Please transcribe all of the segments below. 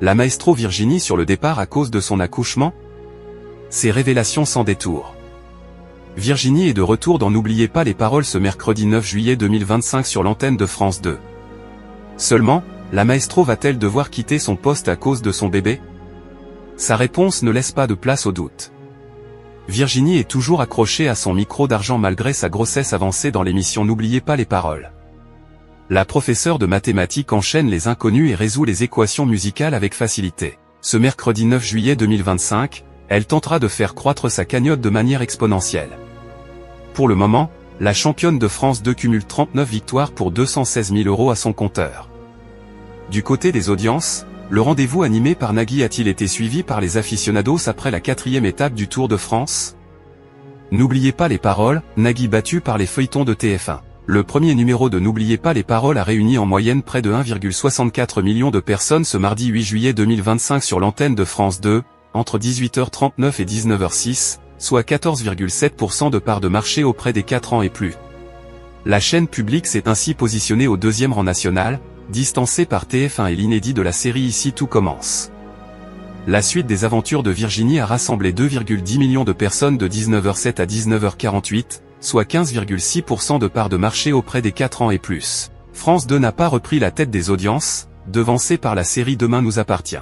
La maestro Virginie sur le départ à cause de son accouchement? Ces révélations sans détour. Virginie est de retour dans N'oubliez pas les paroles ce mercredi 9 juillet 2025 sur l'antenne de France 2. Seulement, la maestro va-t-elle devoir quitter son poste à cause de son bébé? Sa réponse ne laisse pas de place au doute. Virginie est toujours accrochée à son micro d'argent malgré sa grossesse avancée dans l'émission N'oubliez pas les paroles. La professeure de mathématiques enchaîne les inconnus et résout les équations musicales avec facilité. Ce mercredi 9 juillet 2025, elle tentera de faire croître sa cagnotte de manière exponentielle. Pour le moment, la championne de France 2 cumule 39 victoires pour 216 000 € à son compteur. Du côté des audiences, le rendez-vous animé par Nagui a-t-il été suivi par les aficionados après la 4e étape du Tour de France? N'oubliez pas les paroles, Nagui battu par les feuilletons de TF1. Le premier numéro de N'oubliez pas les paroles a réuni en moyenne près de 1,64 million de personnes ce mardi 8 juillet 2025 sur l'antenne de France 2, entre 18h39 et 19h06, soit 14,7% de part de marché auprès des 4 ans et plus. La chaîne publique s'est ainsi positionnée au 2e rang national, distancée par TF1 et l'inédit de la série Ici tout commence. La suite des aventures de Virginie a rassemblé 2,10 millions de personnes de 19h07 à 19h48, soit 15,6% de part de marché auprès des 4 ans et plus. France 2 n'a pas repris la tête des audiences, devancée par la série Demain nous appartient.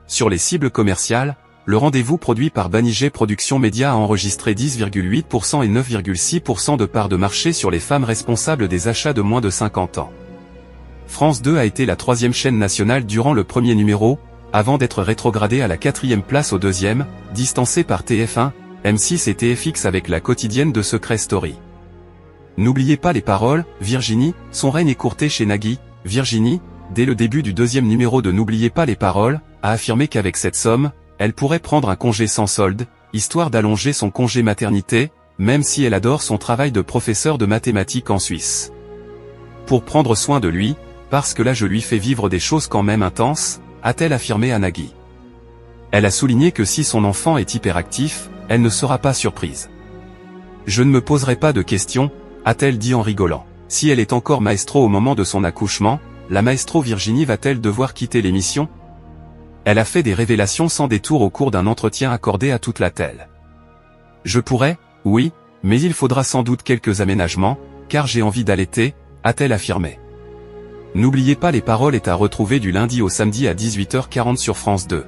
Sur les cibles commerciales, le rendez-vous produit par Banijay Productions Média a enregistré 10,8% et 9,6% de part de marché sur les femmes responsables des achats de moins de 50 ans. France 2 a été la 3e chaîne nationale durant le premier numéro, avant d'être rétrogradée à la 4e place au 2e, distancée par TF1, M6 et TFX avec la quotidienne de Secret Story. N'oubliez pas les paroles, Virginie, son règne écourté chez Nagui. Virginie, dès le début du 2e numéro de N'oubliez pas les paroles, a affirmé qu'avec cette somme, elle pourrait prendre un congé sans solde, histoire d'allonger son congé maternité, même si elle adore son travail de professeur de mathématiques en Suisse. Pour prendre soin de lui, parce que là je lui fais vivre des choses quand même intenses, a-t-elle affirmé à Nagui. Elle a souligné que si son enfant est hyperactif, elle ne sera pas surprise. Je ne me poserai pas de questions, a-t-elle dit en rigolant. Si elle est encore maestro au moment de son accouchement, la maestro Virginie va-t-elle devoir quitter l'émission? Elle a fait des révélations sans détour au cours d'un entretien accordé à Toute la Telle. Je pourrais, oui, mais il faudra sans doute quelques aménagements, car j'ai envie d'allaiter, a-t-elle affirmé. N'oubliez pas les paroles est à retrouver du lundi au samedi à 18h40 sur France 2.